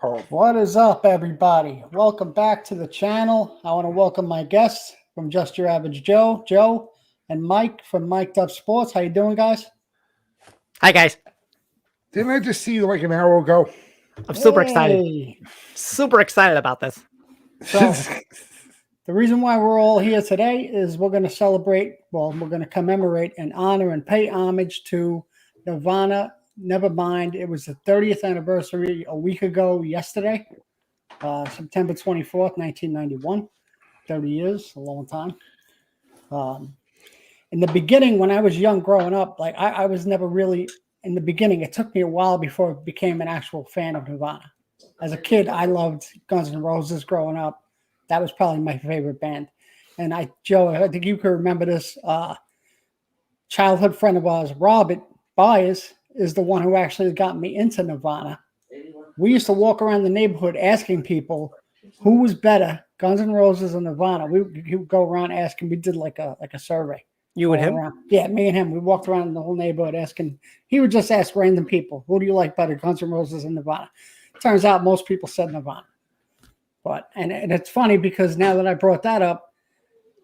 Oh, what is up, everybody? Welcome back to the channel. I want to welcome my guests from Just Your Average Joe, and Mike from Mic'd Up Sports. How you doing, guys? Hi, guys. Didn't I just see you like an hour ago? I'm super excited. Hey. Super excited about this. So, the reason why we're all here today is we're going to celebrate, we're going to commemorate and honor and pay homage to Nirvana, Nevermind. It was the 30th anniversary a week ago yesterday, September 24th, 1991. 30 years, a long time. In the beginning, when I was young growing up, like I was never really, in the beginning, it took me a while before I became an actual fan of Nirvana. As a kid, I loved Guns N' Roses growing up. That was probably my favorite band. And Joe, I think you can remember this. Childhood friend of ours, Robert Byers, is the one who actually got me into Nirvana. We used to walk around the neighborhood asking people who was better, Guns N' Roses or Nirvana. We would go around asking. We did like a survey. You and him? Around. Yeah, me and him. We walked around the whole neighborhood asking. He would just ask random people, "Who do you like better, Guns N' Roses or Nirvana?" Turns out most people said Nirvana. But and it's funny because now that I brought that up,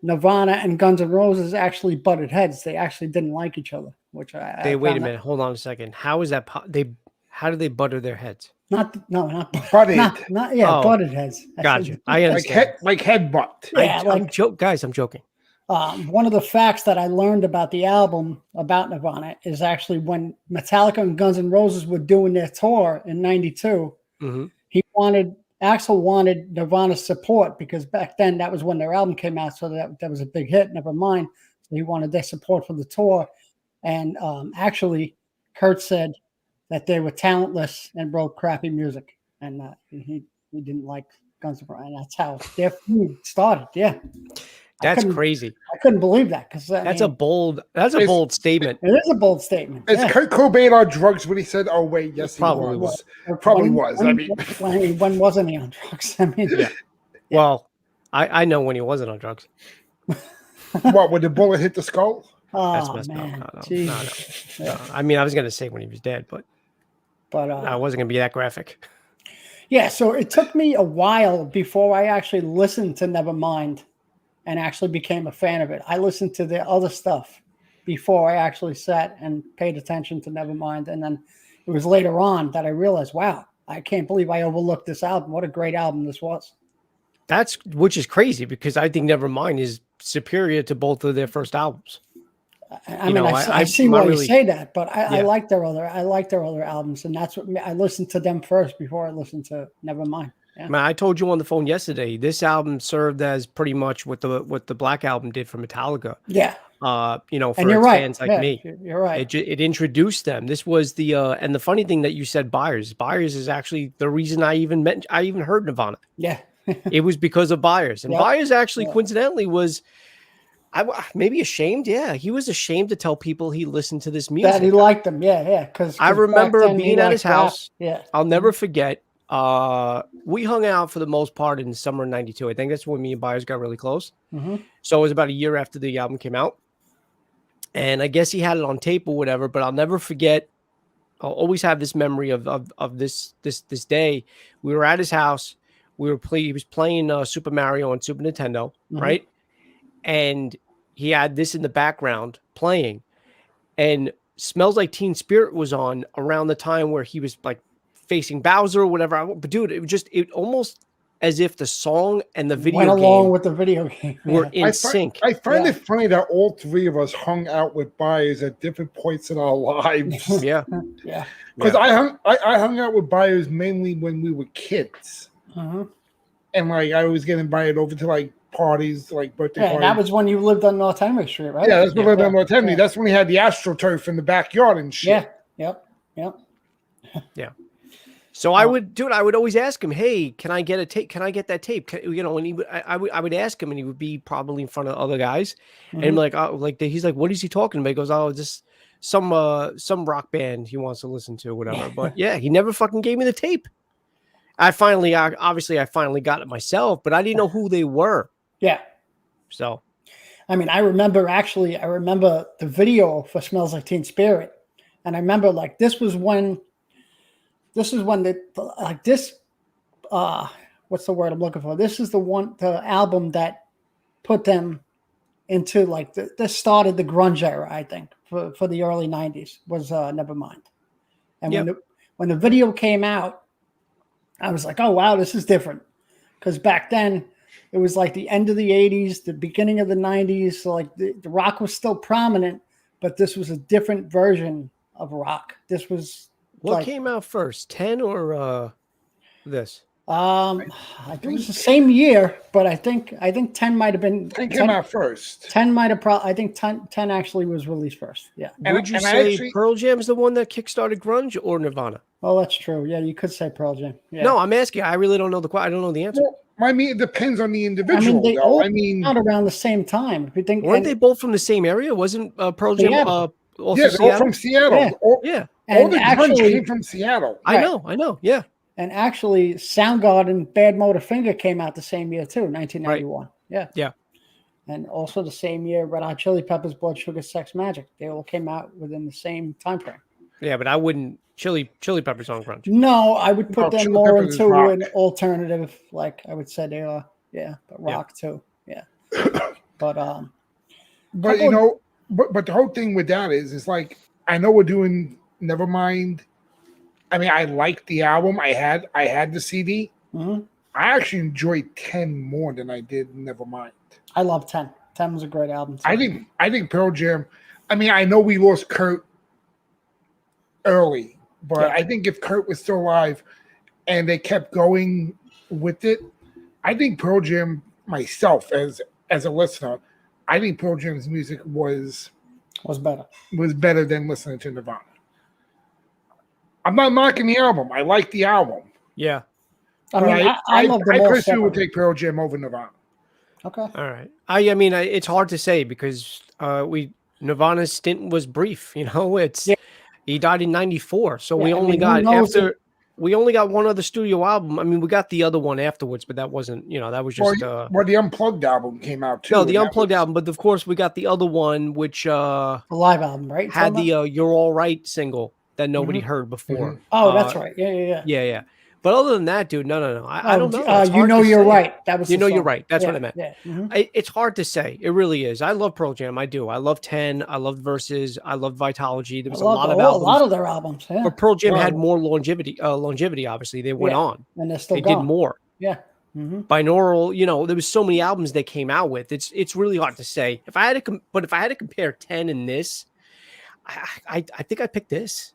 Nirvana and Guns N' Roses actually butted heads. They actually didn't like each other. Which wait a minute. Hold on a second. How is that? How do they butter their heads? Not butted. Butted heads. Gotcha. I understand. Like headbutt. Yeah, guys, I'm joking. One of the facts that I learned about the album about Nirvana is actually when Metallica and Guns N' Roses were doing their tour in '92. Mm-hmm. Axl wanted Nirvana's support because back then that was when their album came out, so that was a big hit. Nevermind. So he wanted their support for the tour, and actually, Kurt said that they were talentless and wrote crappy music, and he didn't like Guns N' Roses, and that's how their feud started. Yeah. That's crazy. I couldn't believe that because that's a bold statement. It is a bold statement. Is Kurt Cobain on drugs when he said, "Oh wait, yes, probably he was." was. Probably was. When wasn't he on drugs? I mean, yeah. Well, I know when he wasn't on drugs. What, when the bullet hit the skull? Oh, that's messed man. up. No. I mean, I was gonna say when he was dead, but I wasn't gonna be that graphic. Yeah. So it took me a while before I actually listened to Nevermind and actually became a fan of it. I listened to the other stuff before I actually sat and paid attention to Nevermind. And then it was later on that I realized, wow, I can't believe I overlooked this album. What a great album this was. Which is crazy because I think Nevermind is superior to both of their first albums. I see why you say that, but I like their other albums, and that's what I listened to them first before I listened to Nevermind. Yeah. Man, I told you on the phone yesterday, this album served as pretty much what the Black Album did for Metallica. Yeah. For fans like me. You're right. It introduced them. This was the and the funny thing that you said Byers is actually the reason I even heard Nirvana. Yeah. It was because of Byers. And Byers actually coincidentally was maybe ashamed. Yeah, he was ashamed to tell people he listened to this music. That he liked them. Yeah. Because I remember being at his house. Yeah. I'll never forget. We hung out for the most part in the summer of '92. I think that's when me and Byers got really close. Mm-hmm. So it was about a year after the album came out. And I guess he had it on tape or whatever, but I'll never forget. I'll always have this memory of this day. We were at his house. He was playing Super Mario on Super Nintendo, right? And he had this in the background playing, and Smells Like Teen Spirit was on around the time where he was like facing Bowser or whatever. But dude, it almost as if the song and the video went along with the video game were in sync. I find it funny that all three of us hung out with Byers at different points in our lives. Yeah. Because I hung out with Byers mainly when we were kids. And like I was getting invited over to like parties, like birthday parties. That was when you lived on North Henry Street, right? Yeah, that's when I lived on North Henry. That's when he had the AstroTurf in the backyard and shit. Yeah. Yeah. So I would always ask him, "Hey, can I get a tape? Can I get that tape?" And I would ask him, and he would be probably in front of other guys, and he's like, "What is he talking about?" He goes, "Oh, just some rock band he wants to listen to, whatever." But yeah, he never fucking gave me the tape. I finally got it myself, but I didn't know who they were. Yeah. So, I mean, I remember the video for Smells Like Teen Spirit, and I remember like this is when this what's the word I'm looking for? This is the album that put them into like this started the grunge era, I think, for the early 90s was Nevermind. And when the video came out, I was like, oh wow, this is different. Because back then it was like the end of the 80s, the beginning of the 90s. So like the rock was still prominent, but this was a different version of rock. This was what came out first, 10 or this? I think it was the same year, but I think 10 might have been 10 came out first. 10 might have I think 10 actually was released first. Yeah. Would you say Pearl Jam is the one that kickstarted grunge or Nirvana? Oh, that's true. Yeah, you could say Pearl Jam. Yeah. No, I'm asking. I really don't know I don't know the answer. Well, I mean, it depends on the individual. They all came out around the same time. If you think, weren't they both from the same area? Wasn't Pearl Jam also they're all from Seattle. Yeah. All the grunge came from Seattle. I know. Yeah. And actually, Soundgarden, Bad Motor Finger came out the same year too, 1991. Right. Yeah. And also the same year, Red Hot Chili Peppers, Blood Sugar Sex Magic. They all came out within the same time frame. Yeah, but I wouldn't Chili Peppers on grunge. No, I would put them more into an alternative. Like I would say they are, but rock too. Yeah. But you know, but the whole thing with that is like I know we're doing Nevermind. I mean, I liked the album. I had the CD. Mm-hmm. I actually enjoyed 10 more than I did Nevermind. I love 10. 10 was a great album too. I think Pearl Jam. I mean, I know we lost Kurt early, but I think if Kurt was still alive and they kept going with it, I think Pearl Jam, myself as a listener, I think Pearl Jam's music was better than listening to Nirvana. I'm not knocking the album. I like the album. Yeah. I love them all personally would take Pearl Jam over Nirvana. Okay. All right. I mean, it's hard to say because Nirvana's stint was brief. You know, he died in '94, so we only got one other studio album. I mean, we got the other one afterwards, but that wasn't. You know, that was just. Well, the Unplugged album came out too. No, the Unplugged album, but of course we got the other one, which the live album, right? Had the "You're All Right" single that nobody heard before. Mm-hmm. Oh, that's right. Yeah. But other than that, dude, no. I don't know. You're right. That was you're right. That's what I meant. Yeah. Mm-hmm. It's hard to say. It really is. I love Pearl Jam. I do. I love 10. I love Versus. I love Vitology. There was a lot of their albums. Yeah. But Pearl Jam had more longevity. Obviously, they went on, and they're still they did more. Yeah. Mm-hmm. Binaural. You know, there was so many albums they came out with. It's really hard to say. If I had to compare 10 and this, I think I picked this.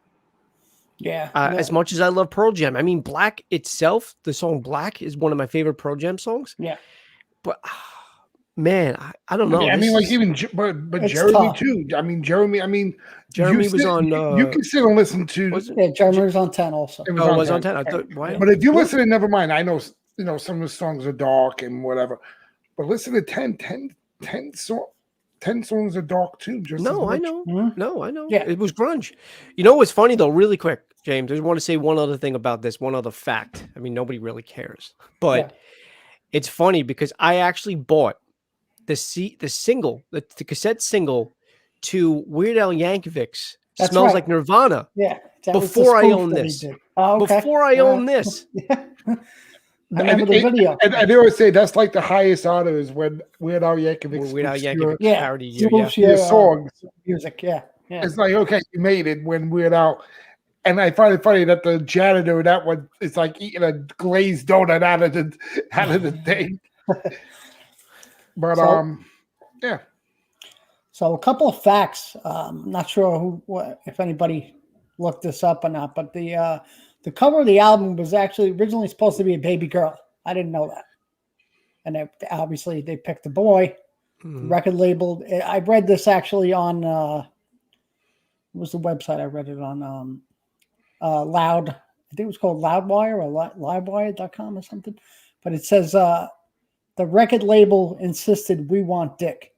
Yeah. As much as I love Pearl Jam, I mean, Black itself, the song Black is one of my favorite Pearl Jam songs. Yeah. But man, I don't know. I mean, like even but Jeremy tough. Too. I mean, Jeremy was on. You can sit and listen to. Jeremy was on 10 also. It was on 10. I thought, why? But if you listen to Nevermind, I know some of the songs are dark and whatever. But listen to 10 songs are dark too. Just I know. Mm-hmm. No, I know. Yeah. It was grunge. You know what's funny though, really quick, James, I just want to say one other thing about this, one other fact. I mean, nobody really cares. But it's funny because I actually bought the single, the cassette single to Weird Al Yankovic's Smells Like Nirvana. Yeah. Before I owned this. Oh, okay. Before I owned this. I remember the video. And they always say that's like the highest honor is when Weird Al Yankovic parody your songs. Music, yeah. It's like, okay, you made it when Weird Al. And I find it funny that the janitor in that one is like eating a glazed donut out of the thing. But yeah. So a couple of facts. I'm not sure if anybody looked this up or not, but the cover of the album was actually originally supposed to be a baby girl. I didn't know that. And obviously they picked a boy, record labeled. I read this actually on, what was the website I read it on? Loud. I think it was called Loudwire or livewire.com or something. But it says the record label insisted we want dick.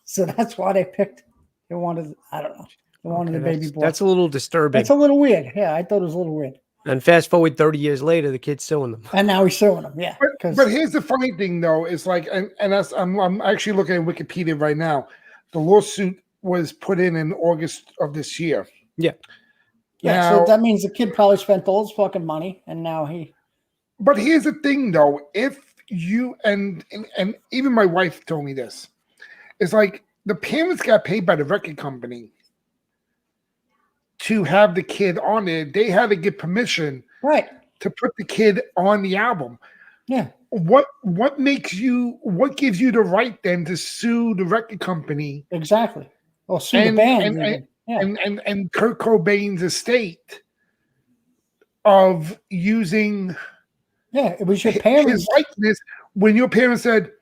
So that's why they picked. They wanted, I don't know. They wanted the baby boy. That's a little disturbing. That's a little weird. Yeah, I thought it was a little weird. And fast forward 30 years later, the kid's suing them. And now he's suing them, yeah. But here's the funny thing, though. It's like, and that's, I'm actually looking at Wikipedia right now. The lawsuit was put in August of this year. Yeah. Yeah, now, so that means the kid probably spent all his fucking money, and now he But here's the thing, though. If you and even my wife told me this, it's like the parents got paid by the record company to have the kid on there. They had to get permission Right. to put the kid on the album. Yeah. What gives you the right then to sue the record company Exactly. Or sue the band. Even. Yeah. and Kurt Cobain's estate of using Yeah. It was your his parents. likeness when your parents said,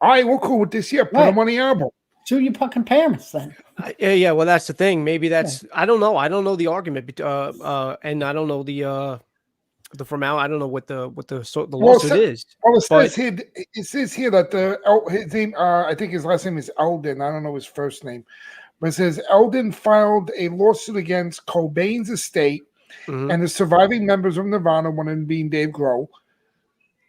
"All right, we're cool with this. Yeah, put him on the album." Sue your fucking parents then. Yeah. Well, that's the thing. Maybe that's. I don't know. I don't know the argument. And I don't know the formal. I don't know what the lawsuit is. Well, it says here that his name. I think his last name is Eldon. I don't know his first name, but it says Eldon filed a lawsuit against Cobain's estate and the surviving members of Nirvana, one of them being Dave Grohl,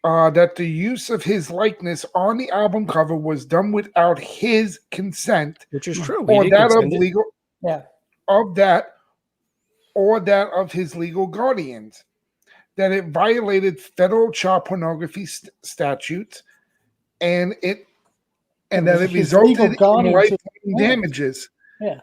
that the use of his likeness on the album cover was done without his consent, which is true, or that of legal, or that of his legal guardians. That it violated federal child pornography statutes, and that it resulted in lifetime damages. Yeah.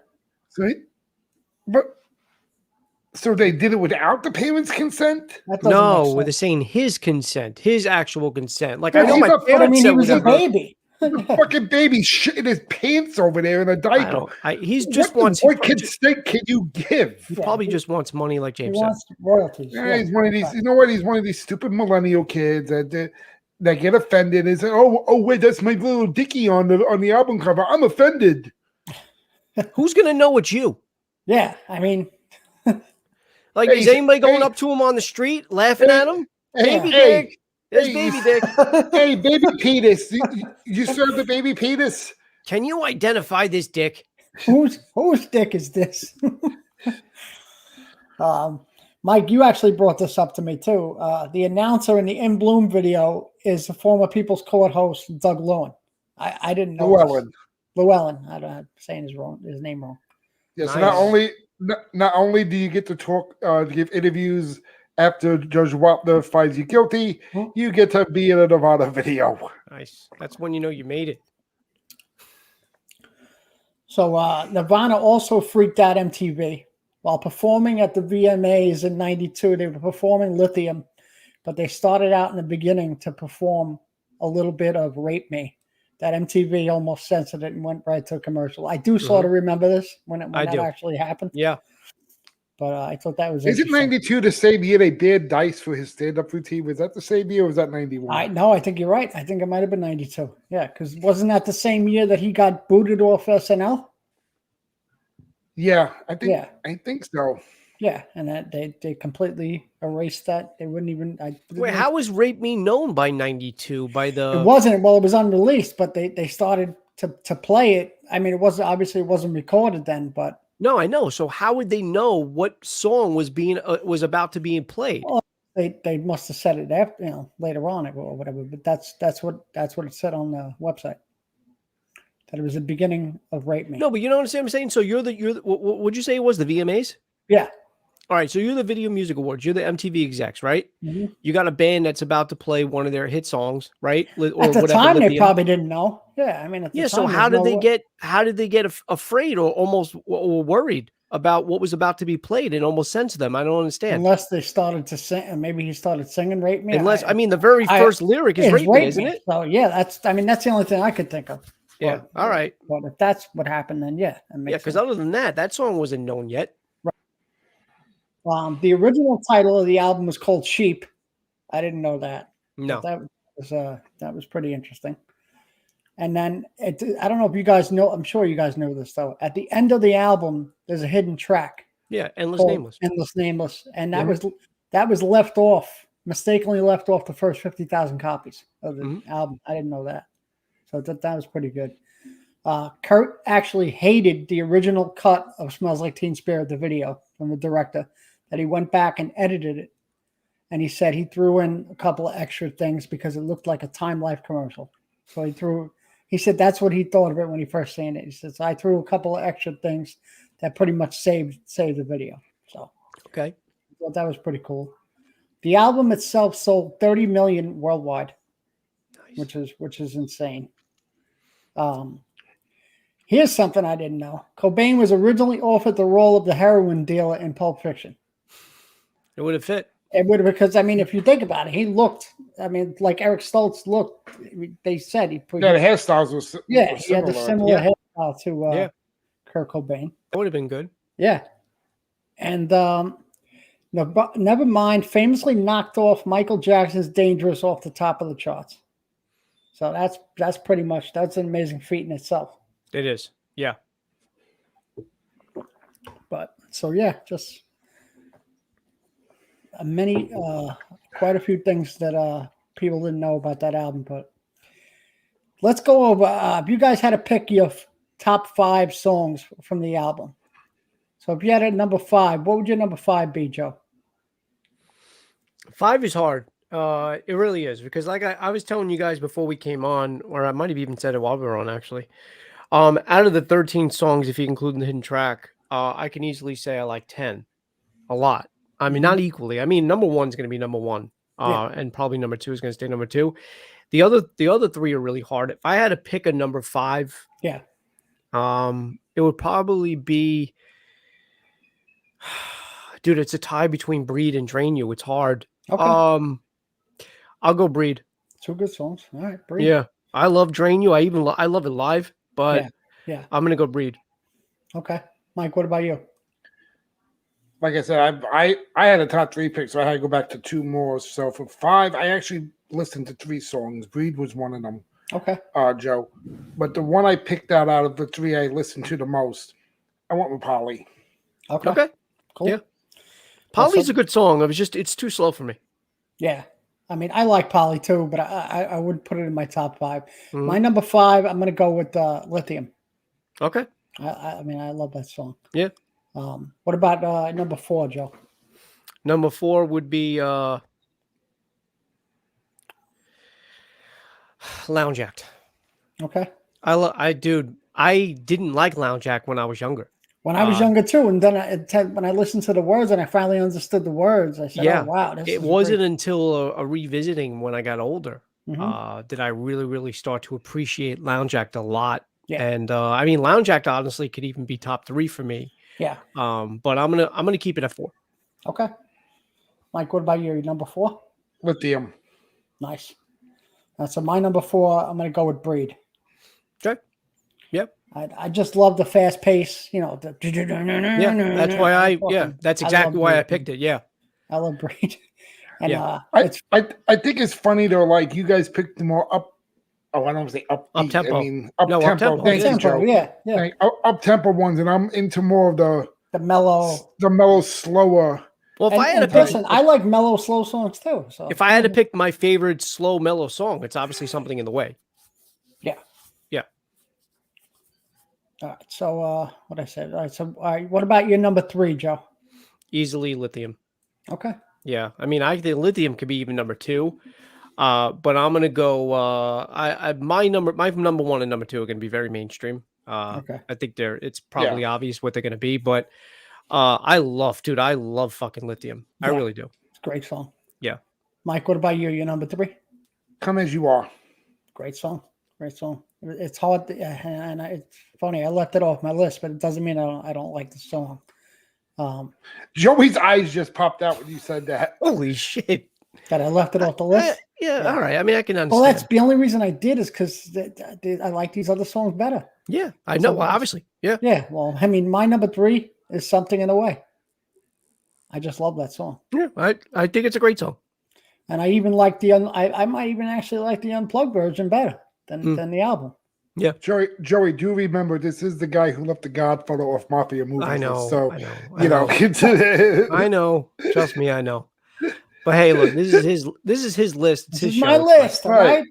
So they did it without the parents' consent? No, they're saying his consent, his actual consent. Like, I know he's my not- parents I mean, he said was a whatever. baby. The fucking baby shitting his pants over there in a diaper. He's just what consent can you give? He probably just wants money, like James He said. wants royalties. Yeah, he's one of these. You know what? He's one of these stupid millennial kids that get offended and say, "Oh, wait, that's my little Dickie on the album cover. I'm offended." Who's gonna know it's you? Yeah, I mean, like, is anybody going up to him on the street laughing at him? Baby Dick, there's Baby Dick. Hey, baby penis, you serve the baby penis. Can you identify this dick? whose dick is this? Mike, you actually brought this up to me too. The announcer in the In Bloom video is the former People's Court host Doug Lewin. I didn't know. Llewellyn. I'm saying his name wrong. Yeah. Nice. So not only do you get to talk, to give interviews after Judge Wapner finds you guilty, you get to be in a Nirvana video. Nice. That's when you know you made it. So Nirvana also freaked out MTV. While performing at the VMAs in '92, they were performing Lithium, but they started out in the beginning to perform a little bit of Rape Me. That MTV almost censored it and went right to a commercial. I do sort of remember this when that actually happened. Yeah. But I thought that was Is it 92 the same year they dared Dice for his stand-up routine? Was that the same year or was that 91? No, I think you're right. I think it might have been 92. Yeah, because wasn't that the same year that he got booted off SNL? Yeah, I think so. Yeah, and that they completely erased that. They wouldn't even. Wait, how was Rape Me known by 92? By the It wasn't. Well, it was unreleased, but they started to play it. I mean, it wasn't recorded then, but. No, I know. So how would they know what song was about to be played? Well, they must have said it after, later on or whatever. But that's what it said on the website. That it was the beginning of Rape Me. No, but you know what I'm saying. So you're the what would you say it was, the VMAs? Yeah. All right. So you're the Video Music Awards. You're the MTV execs, right? Mm-hmm. You got a band that's about to play one of their hit songs, right? Or at the time, they probably didn't know. Yeah, I mean, at the time, so how did they get afraid or almost or worried about what was about to be played and almost censor them? I don't understand. Unless they started to sing, and maybe he started singing "Rape Me." I mean, the very first lyric is "Rape Me," isn't it? So yeah, that's the only thing I could think of. Yeah. All right. But if that's what happened, then yeah. Because other than that song wasn't known yet. Right. The original title of the album was called "Sheep." I didn't know that. No. But that was pretty interesting. And then I don't know if you guys know. I'm sure you guys know this though. At the end of the album, there's a hidden track. Yeah, Endless Nameless. Endless Nameless, and that was left off, mistakenly left off the first 50,000 copies of the album. I didn't know that. So that was pretty good. Kurt actually hated the original cut of Smells Like Teen Spirit, the video from the director, that he went back and edited it. And he said he threw in a couple of extra things because it looked like a Time Life commercial. So he said that's what he thought of it when he first seen it. He says, I threw a couple of extra things that pretty much saved the video. So okay. I thought that was pretty cool. The album itself sold 30 million worldwide, Nice. which is insane. Here's something I didn't know. Cobain was originally offered the role of the heroin dealer in Pulp Fiction. It would have fit. It would have, because I mean, if you think about it, he looked. I mean, like Eric Stoltz looked. They said he put. Yeah, the hairstyles was Yeah, were he had the similar Yeah. hairstyle to Yeah. Kurt Cobain. That would have been good. Yeah, and Nevermind famously knocked off Michael Jackson's "Dangerous" off the top of the charts. So that's pretty much, that's an amazing feat in itself. It is. Yeah. But so yeah, just many quite a few things that people didn't know about that album. But let's go over. If you guys had to pick your top 5 songs from the album, so if you had a number 5, what would your number 5 be, Joe? 5 is hard. It really is, because like I was telling you guys before we came on, or I might have even said it while we were on actually. Out of the 13 songs, if you include the hidden track, I can easily say I like 10 a lot. I mean, not equally. I mean, number 1 is going to be number 1, and probably number 2 is going to stay number 2. The other 3 are really hard. If I had to pick a number 5, Yeah, it would probably be, dude, it's a tie between Breed and Drain You. It's hard. okay, I'll go Breed. 2 good songs. All right, Breathe. Yeah, I love Drain You. I love it live, but yeah. I'm gonna go Breed. Okay, Mike, what about you? Like I said, I had a top 3 pick, so I had to go back to 2 more. So for 5, I actually listened to 3 songs. Breed was one of them. Okay, Joe. But the one I picked out of the 3 I listened to the most, I went with Polly. okay, cool. Yeah. Polly's a good song. It's too slow for me. Yeah. I mean, I like Polly too, but I wouldn't put it in my top 5. Mhm. My number 5, I'm going to go with Lithium. Okay. I mean, I love that song. Yeah. What about number 4, Joe? Number 4 would be Lounge Act. Okay. I didn't like Lounge Act when I was younger. When I was younger too, and then when I listened to the words and I finally understood the words, I said, Yeah. "Oh wow!" It wasn't until a revisiting when I got older Mhm. did I really, really start to appreciate Lounge Act a lot. Yeah. And I mean, Lounge Act honestly could even be top 3 for me. Yeah. But I'm gonna keep it at 4. Okay. Mike, what about you? Number 4? Lithium. Nice. So my number 4, I'm going to go with Breed. Okay. Yep. I just love the fast pace, you know. Yeah. That's why that's exactly why I picked it. Yeah. I love Breed. And Yeah. I think it's funny though, like you guys picked the more up. Oh, I don't want to say up Up-tempo. I mean No, up tempo. up-tempo. Thank you, Joe. Yeah. Up tempo ones, and I'm into more of The mellow. the mellow, slower. Well, if I had to pick, listen, I like mellow, slow songs too. So if I had to pick my favorite slow, mellow song, it's obviously Something in the Way. yeah. Yeah. All right. So what I said. All right. So all right. What about your number 3, Joe? Easily Lithium. Okay. Yeah. I mean, I think Lithium could be even number 2. But I'm gonna go. My number 1 and number 2 are gonna be very mainstream. Okay. I think it's probably obvious what they're gonna be, but I love fucking Lithium. I Yeah. really do. It's a great song. Yeah. Mike, what about you? Your number 3? Come as you are. Great song. Great song. It's hard, and it's funny. I left it off my list, but it doesn't mean I don't like the song. Joey's eyes just popped out when you said that. Holy shit. That I left it off the list. Yeah. All right. I mean, I can understand. Well, that's the only reason I did is because I like these other songs better. Yeah, I know. Well, obviously. Yeah. Yeah. Well, I mean, my number 3 is Something in the Way. I just love that song. Yeah. I think it's a great song. And I even like I might even actually like the unplugged version better than the album. Yeah. Joey, do remember this is the guy who left the Godfather off Mafia movies. I know. So, I know. I know. Trust me, I know. But hey, look, this is his list. It's This his is my show. list, all right?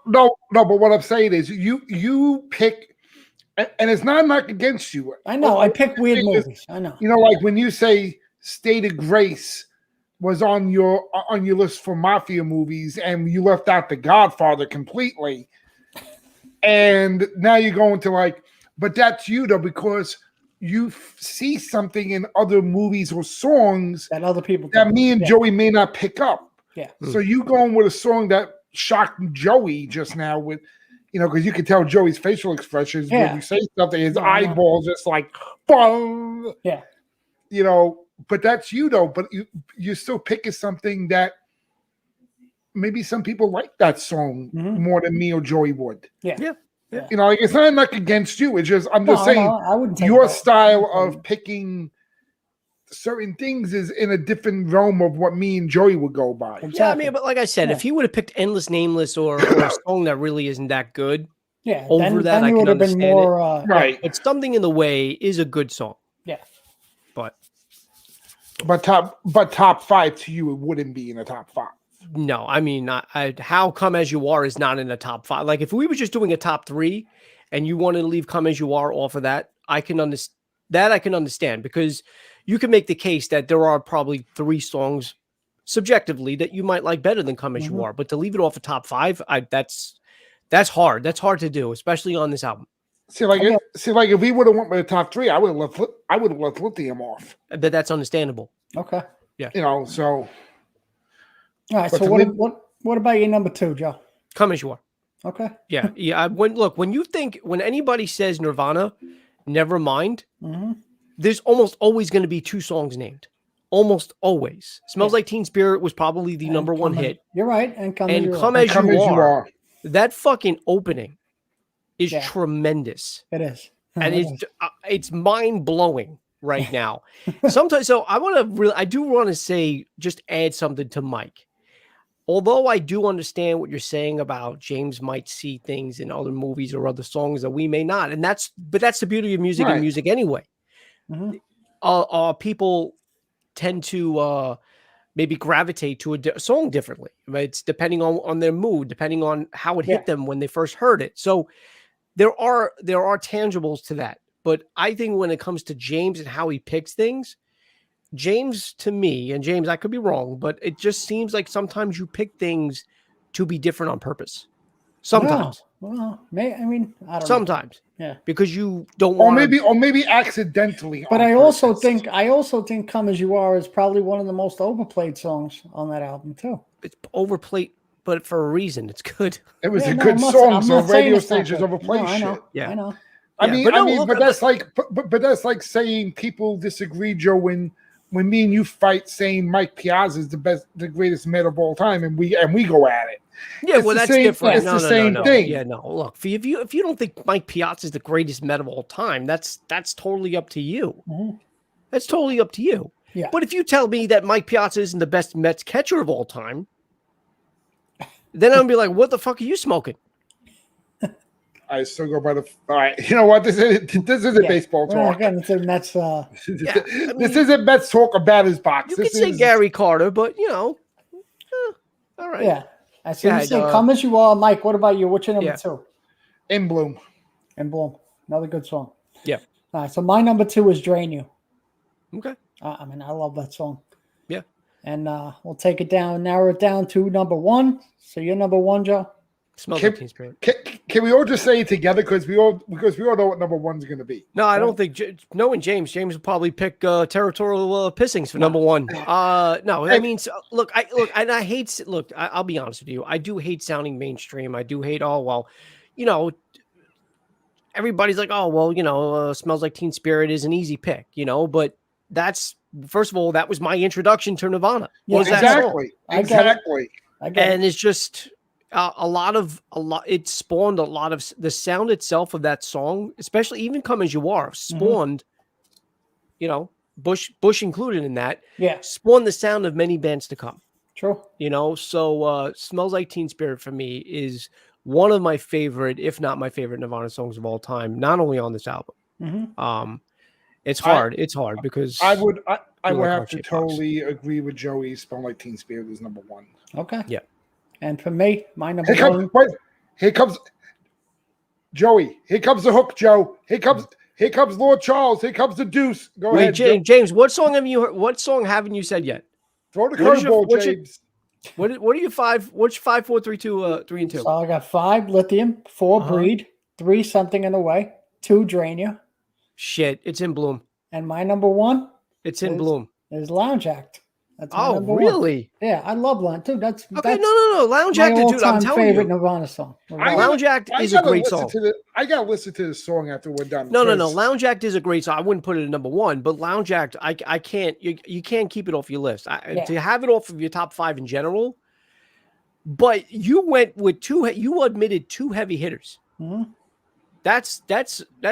no. But what I'm saying is, you pick, and it's not a knock against you. I know. I pick weird movies. I know. You know, like when you say State of Grace was on your list for Mafia movies, and you left out The Godfather completely, and now you're going to like, but that's you though, because see something in other movies or songs that other people that don't. me and Joey may not pick up. Yeah. So you going with a song that shocked Joey just now with, because you can tell Joey's facial expressions when you say something, his eyeballs just like, boom. Yeah. But that's you though. But you're still picking something that maybe some people like that song more than me or Joey would. Yeah. Yeah. Like it's not like against you. It's just I'm just saying I wouldn't take your that. style of picking certain things is in a different realm of what me and Joey would go by. Exactly. Yeah, I mean, but like I said, if he would have picked Endless Nameless or a song that really isn't that good, then I you can would have been understand more it. Right. But Something in the Way is a good song. Yeah. But top 5 to you, it wouldn't be in the top 5. No, I mean, How Come As You Are is not in the top 5. Like if we were just doing a top 3 and you wanted to leave Come As You Are off of that, I can understand because you can make the case that there are probably 3 songs subjectively that you might like better than Come As You Are, but to leave it off of top 5, that's hard. That's hard to do, especially on this album. See, if we would have went with the top 3, I would have left Lithium off. But that's understandable. Okay. Yeah. So. All right. So what about your number 2, Joe? Come As You Are. Okay. Yeah. Yeah. When anybody says Nirvana, Nevermind, there's almost always going to be 2 songs named. Almost always. Smells Like Teen Spirit was probably the number 1 hit. You're right. And Come As You Are. That fucking opening is tremendous. It is. And it's mind blowing right now. Sometimes, so I do want to say, just add something to Mike. Although I do understand what you're saying about James might see things in other movies or other songs that we may not, but that's the beauty of music and music anyway. People tend to maybe gravitate to a song differently. It's depending on their mood, depending on how it hit them when they first heard it. So there are tangibles to that. But I think when it comes to James and how he picks things, James, to me, and James, I could be wrong, but it just seems like sometimes you pick things to be different on purpose. Sometimes. Well, I don't know. Sometimes. Yeah. Because you don't want or maybe accidentally. But I also think Come As You Are is probably one of the most overplayed songs on that album too. It's overplayed, but for a reason. It's good. It was a good song, so radio stations overplay shit. Yeah. I know. But that's like saying people disagree, Joe, when me and you fight saying Mike Piazza is the greatest metal of all time, and we go at it. Yeah, that's different. It's the same thing. Yeah, no. Look, if you don't think Mike Piazza is the greatest metal of all time, that's totally up to you. That's totally up to you. Yeah. But if you tell me that Mike Piazza isn't the best Mets catcher of all time, then I'm gonna be like, what the fuck are you smoking? I still go by the. All right, you know what? This isn't baseball talk. This isn't Mets talk about his box. You could say Gary Carter, but all right. Yeah. I see you say Come As You Are, Mike. What about you? What's your number 2? In Bloom. In Bloom. Another good song. Yeah. All right. So my number 2 is Drain You. Okay. I love that song. Yeah. And we'll take it down, narrow it down to number 1. So you're number 1, Joe. Smells Like Teen Spirit. Can we all just say it together because we all know what number 1's going to be? No, I don't think. Knowing James will probably pick Territorial Pissings for number 1. No, I mean, look, I hate. Look, I'll be honest with you. I do hate sounding mainstream. I do hate. Everybody's like, Smells Like Teen Spirit is an easy pick, But that's first of all, that was my introduction to Nirvana. Yeah, exactly. And it's just. It spawned a lot of the sound itself of that song, especially even Come As You Are, spawned, Bush included in that, spawned the sound of many bands to come. True. So Smells Like Teen Spirit for me is one of my favorite, if not my favorite Nirvana songs of all time, not only on this album. It's hard. It's hard because I would have to totally agree with Joey. Smells Like Teen Spirit is number 1. Okay. Yeah. And for me, my number 1. Here comes Joey. Here comes the hook, Joe. Here comes Lord Charles. Here comes the deuce. Go ahead, James. What song have you heard? What song haven't you said yet? Throw the curveball, James. What are your 5? What's 5, 4, 3, 2, 3, and 2? So I got 5 Lithium, 4 Breed, 3 Something in the Way, 2 Drain You, Shit, it's in Bloom. And my number one It's in Bloom. is Lounge Act. That's my Oh, number one. really? Yeah, I love Lounge too. That's Okay, no. Lounge my Act, dude. I'm all-time telling favorite you. Nirvana song. Lounge Act is a great song. I gotta listen to the song after we're done. No. Lounge Act is a great song. I wouldn't put it at number one, but Lounge Act, I can't. You can't keep it off your list. To have it off of your top 5 in general. But you went with two. You admitted 2 heavy hitters. Mm-hmm. That's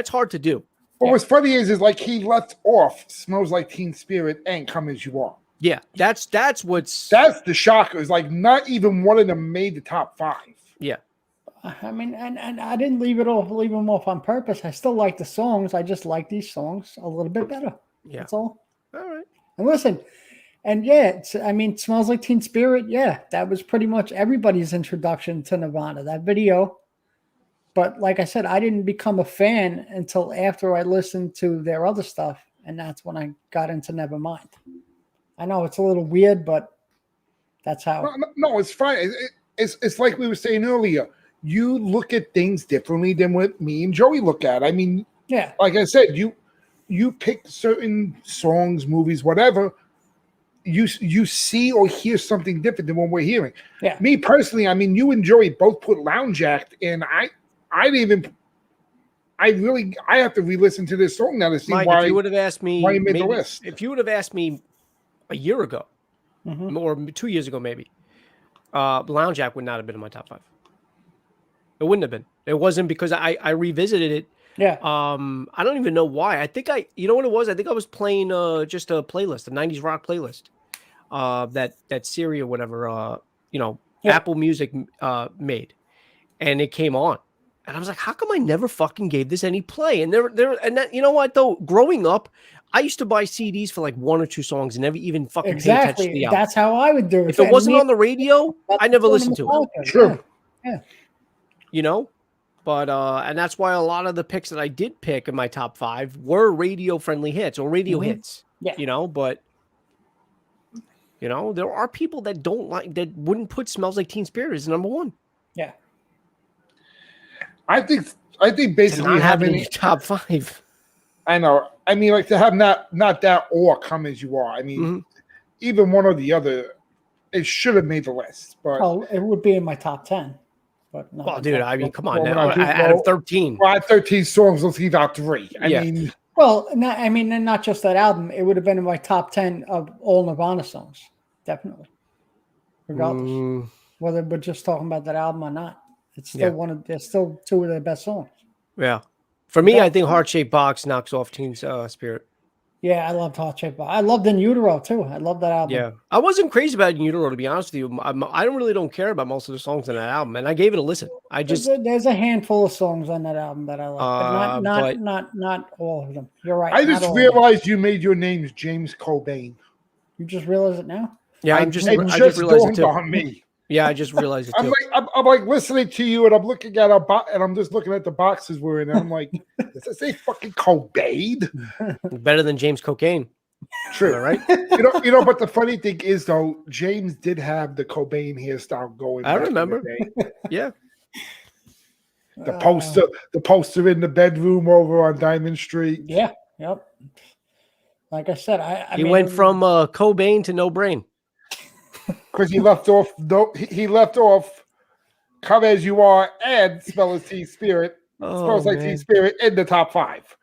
hard to do. But what's funny is like he left off "Smells Like Teen Spirit" and "Come As You Are." Yeah, that's the shocker. Is like not even one of them made the top 5. Yeah. I mean, and I didn't leave them off on purpose. I still like the songs. I just like these songs a little bit better. Yeah. That's all. All right. And listen, and yeah, Smells Like Teen Spirit. Yeah, that was pretty much everybody's introduction to Nirvana, that video. But like I said, I didn't become a fan until after I listened to their other stuff. And that's when I got into Nevermind. I know it's a little weird, but that's how. No, it's fine. It's like we were saying earlier. You look at things differently than what me and Joey look at. I mean, yeah, like I said, you pick certain songs, movies, whatever. You see or hear something different than what we're hearing. Yeah. Me personally, I mean, you and Joey both put Lounge Act, and I have to re-listen to this song now to see Mike, why if you would have asked me, why you made the list. If you would have asked me a year ago, or 2 years ago, maybe, Lounge Act would not have been in my top 5. It wouldn't have been. It wasn't because I revisited it. Yeah. I don't even know why. I think you know what it was? I think I was playing just a playlist, a 90s rock playlist. That Siri or whatever, Apple Music made. And it came on. And I was like, how come I never fucking gave this any play? And you know what though? Growing up, I used to buy CDs for like 1 or 2 songs and never even fucking pay attention to the album. That's how I would do it. If it wasn't on the radio, I never listened to it. True. Yeah. You know? But and that's why a lot of the picks that I did pick in my top 5 were radio friendly hits or radio hits. Yeah. You know, but there are people that that wouldn't put Smells Like Teen Spirit as number 1. Yeah. I think basically not having a top 5. I know. I mean, like to have not that or Come As You Are. I mean, either one or the other, it should have made the list. But it would be in my top 10. But no, well, dude, I mean, come on well, now. Out of 13. Well, out of 13 songs, let's leave out 3. I mean, well, and not just that album. It would have been in my top 10 of all Nirvana songs, definitely, regardless whether we're just talking about that album or not. It's still It's still 2 of their best songs. Yeah, for me, I think Heart Shaped Box knocks off Teen Spirit. Yeah, I loved Heart Shaped Box. I loved In Utero too. I love that album. Yeah, I wasn't crazy about In Utero, to be honest with you. I don't care about most of the songs on that album, and I gave it a listen. There's a handful of songs on that album that I like, but not all of them. You're right. I just realized you made your names James Cobain. You just realize it now? Yeah, I just realized it too. On me. Yeah, I just realized it too. I'm like listening to you, and I'm looking at and I'm just looking at the boxes we're in, and I'm like, does it say fucking Cobain? Better than James Cocaine. True, right? you know. But the funny thing is, though, James did have the Cobain hairstyle going. I remember. Yeah. The poster in the bedroom over on Diamond Street. Yeah. Yep. Like I said, he went from Cobain to no brain. Because he left off Come As You Are and Smells Like Teen Spirit. Smells Like Teen Spirit in the top 5.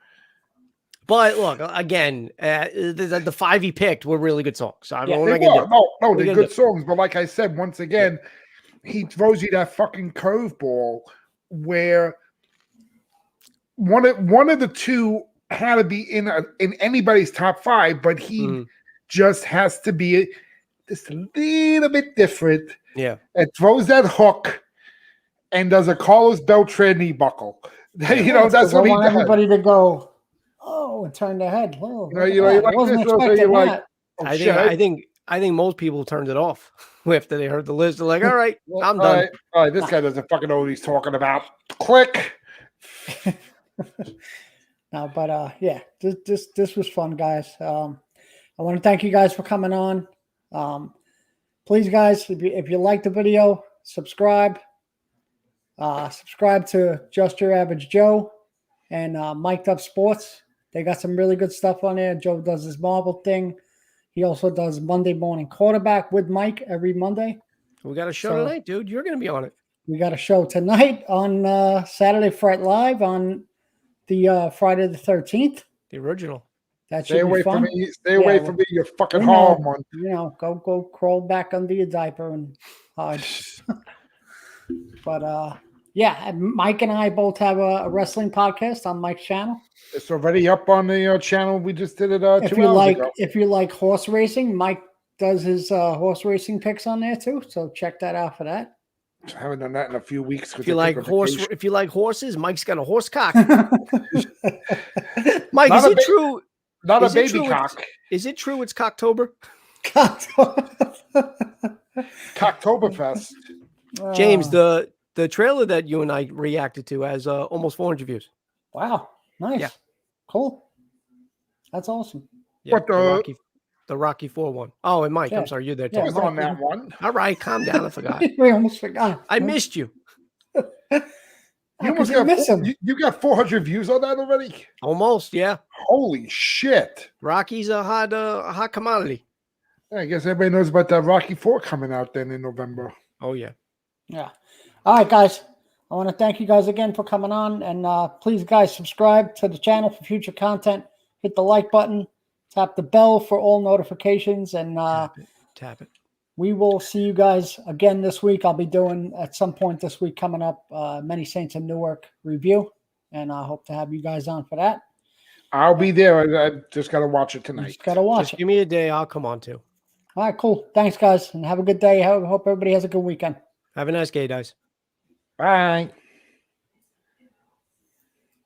But look, again, the 5 he picked were really good songs. So they're good songs. But like I said, once again, he throws you that fucking curveball where one of the 2 had to be in anybody's top 5, but he just has to be just a little bit different. Yeah. And throws that hook and does a Carlos Beltran knee buckle. That's what he does. Everybody to go, oh, and turn their head. Oh, you're like, wasn't expecting that. I think most people turned it off after they heard the list. They're like, all right, I'm done. All right, this guy doesn't fucking know what he's talking about. Click. No, but this was fun, guys. I want to thank you guys for coming on. Please, guys, if you like the video, subscribe. Subscribe to Just Your Average Joe and Mic'd Up Sports. They got some really good stuff on there. Joe does his Marvel thing. He also does Monday Morning Quarterback with Mike every Monday. We got a show So- tonight, dude. You're going to be on it. We got a show tonight on Saturday Fright Live on the Friday the 13th. The original. That should Stay be away fun. from me. Stay away well, from me, you fucking we harm know. one. Go crawl back under your diaper and hide. But yeah, and Mike and I both have a wrestling podcast on Mike's channel. It's already up on the channel. We just did it 2 hours ago. If you like horse racing, Mike does his horse racing picks on there too. So check that out for that. I haven't done that in a few weeks. If you like horses, Mike's got a horse cock. Mike, Not is a it ba- true? Not a Is it baby true cock. Is it true it's Cocktober? Cocktoberfest. James, the trailer that you and I reacted to has almost 400 views. Wow, nice, Yeah. Cool. That's awesome. Yeah, What the Rocky 4 one. Oh, and Mike, Yeah. I'm sorry, you're there too. Yeah, I was on that one. All right, calm down. I forgot. We almost forgot. I missed you. You almost you miss him. you got 400 views on that already. Almost, yeah. Holy shit! Rocky's a hot commodity. I guess everybody knows about that Rocky 4 coming out then in November. Oh yeah. Yeah. All right, guys. I want to thank you guys again for coming on. And please, guys, subscribe to the channel for future content. Hit the like button. Tap the bell for all notifications. And Tap it. we will see you guys again this week. I'll be doing at some point this week coming up Many Saints in Newark review. And I hope to have you guys on for that. I'll be there. I just got to watch it You tonight. just got to watch Just it. give me a day. I'll come on too. All right, cool. Thanks, guys. And have a good day. Hope everybody has a good weekend. Have a nice day, guys. Bye.